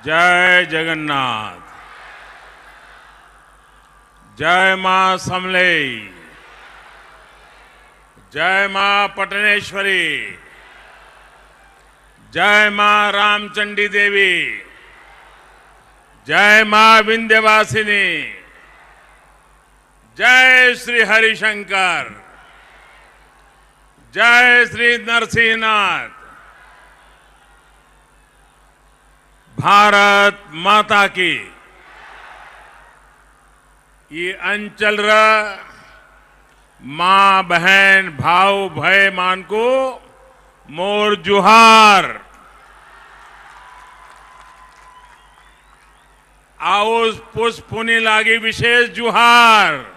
जय जगन्नाथ। जय मां समलेई। जय मां पटनेश्वरी। जय मां रामचंडी देवी। जय मां विंध्यवासिनी। जय श्री हरिशंकर। जय श्री नरसिंहनाथ। भारत माता की। ये अंचल मां बहन भाव भय मान को मोर जुहार। आओ पुष्प पुनि लागी विशेष जुहार।